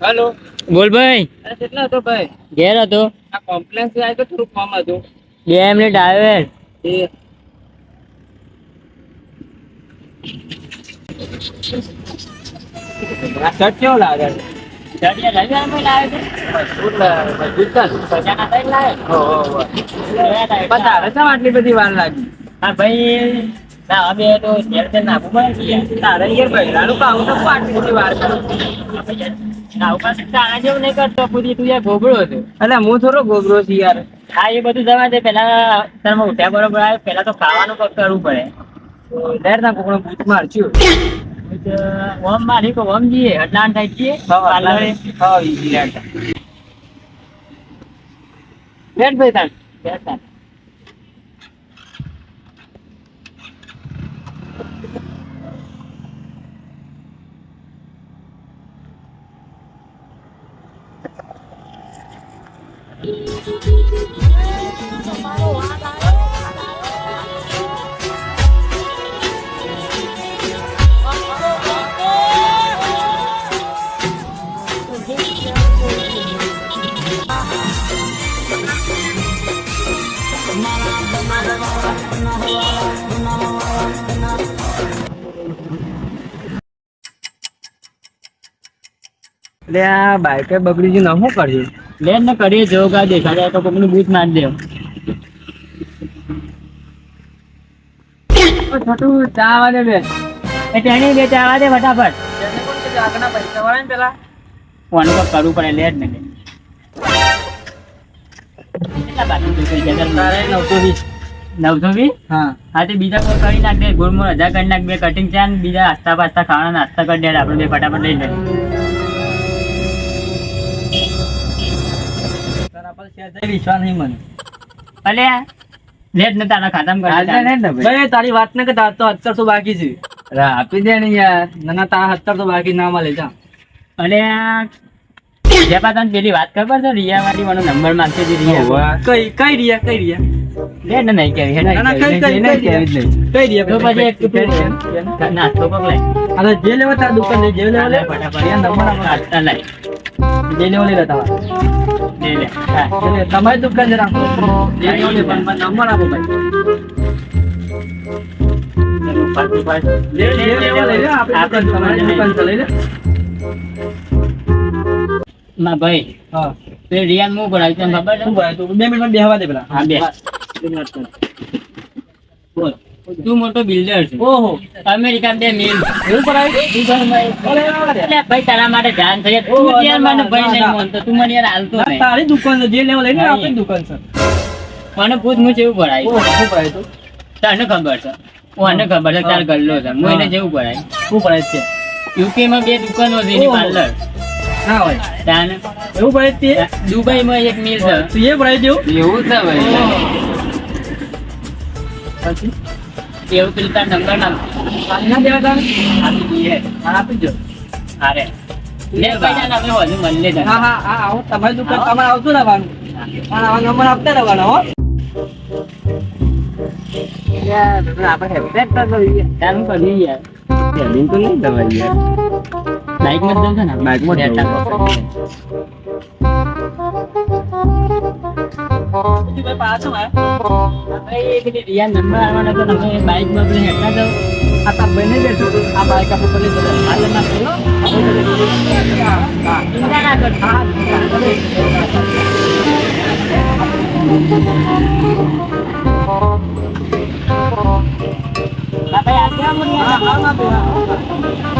Hello. બોલ ભાઈ. અરે કેટલા હતો ભાઈ? ઘેર હતો. આ કોમ્પ્લેક્સ આવ્યો તો થોડું કામ હતું. 2 મિનિટ આવ્યો. એ આ શર્ટ કેવો લાગે? આટલી બધી વાર લાગી? હા ભાઈ ના હવે તો નાખવું પડે. તારે યાર બૈરાનું કામ તો આટલી બધી વાર કરું. તારા જેવું નહીં કરતો પૂરી તું યાર ગોબરો હતો. એટલે હું થોડો ગોબરો છું યાર. હા એ બધું જવા દે. પેલા તમે ઉઠ્યા બરોબર આવે પેલા તો ખાવાનું કરવું પડે. લેર ના કોકનો બૂટ મારચ્યો. ઓમ મારી કો ઓમ જઈએ અટલાન થાય છીએ પાર્લરે. હા ઈઝી લેટ. લેટ ભાઈ તાર. એટલે આ બાઈક બગડી ગયું ના શું કર્યું? લેન ને કરીએ જો કા દેખાડે તો કોકનું બૂટ મારી દે. છોટું ચા આવા દે બે. એ ટેણી બે ચાવા દે ફટાફટ. આગળના પૈસા વાળા ને પેલા ફોન તો કરવું પડે લેટ ને. કેટલા બાકી છે પૈસા તારે 920. 920? હા હા તે બીજા કોઈ કરી નાખ દે. ગોળમોળ 1000 કરી નાખ. 2 કટિંગ છે ને બીજા નાસ્તા પાસ્તા ખાવાના નાસ્તા કરી દે. આપણે 2 ફટાફટ લઈ લઈએ. તારા પર શેર વિશ્વાસ નહીં મને. અલે લેટ ને તારા ખાતામાં કરી ભાઈ તારી વાત ને કે તાર તો 1700 બાકી છે. અરે આપી દે ને યાર. ના તારા 1700 બાકી ના મળે જા. અને જેપા તને પેલી વાત ખબર છે રિયા વાળી વાળો નંબર માંગતી હતી રિયા. કઈ રિયા? લેટ ને નહીં કેવી. ના ના કઈ રિયા તો પછી એક નાસ્તો પકડાય. અરે જે લેવા તાર દુકાન લે જે લેવા લે ફટાફટ યાર નંબર નાસ્તા લાય. જે લેવા લે તારા લે લે. હા એટલે તમારી દુકાન જરા જે લેવા લે પણ નંબર આપો ભાઈ. જે લેવા લે આપણે તમારી દુકાન ચલાવી લે. માં ભાઈ હા તે રિયાન હું ભરાય તને ખબર છે? શું ભાઈ તું 2 મિનિટમાં બેહવા દે પેલા. હા બે બોલ. તું મોટો બિલ્ડર છે. ઓહો અમેરિકા 2 મિલ એવું કરાય એટલે ભાઈ તારા માટે ધ્યાન થઈ તું યાર મને ભાઈ નહીં માનતો. તું મને યાર હાલતો નહીં. તારી દુકાન છે જે લેવા લઈને આપણી દુકાન છે. મને પૂછ હું જેવું ભરાય. ઓહો શું ભાઈ તું તને ખબર છે? મને ખબર છે તાર ગલ્લો છે. હું એને જેવું ભરાય. શું ભાઈ છે યુકે માં 2 દુકાનો છે એની પાર્લર. ના હોય તાને એવું ભાઈ તે દુબઈ માં 1 મિલ છે. તું એ ભરાઈ દેવું એવું છે ભાઈ. એવું પેલું તાર નંબર નાખ. ના દેવા તારે આપી દઈએ. હા આપી દો. અરે લે ભાઈ જાન આપણે વધુ મળીએ જાન. હા હા હા આવો તમારી દુકાન તમારે આવતું રહેવાનું. હા આવા નંબર આપતા રહેવાનો હો. યાર આપણે હેલ્પેટ તો કરીએ. તાર હું કરી યાર. જમીન તો નહીં દવાઈ યાર. બાઈક માં જવું છે ને? બાઈક માં જ જવું. ભાઈ પાછો ભાઈ પેલી રિયા નંબર આવવાનો તો તમે બાઈક માં પેલી હેઠા જાઓ. આ તા બને બેઠો આ બાઈક આપણે પડી જશે. હાલ ના બોલો. ચિંતા ના કર. હા ભાઈ આ ક્યાં મળ્યા? હા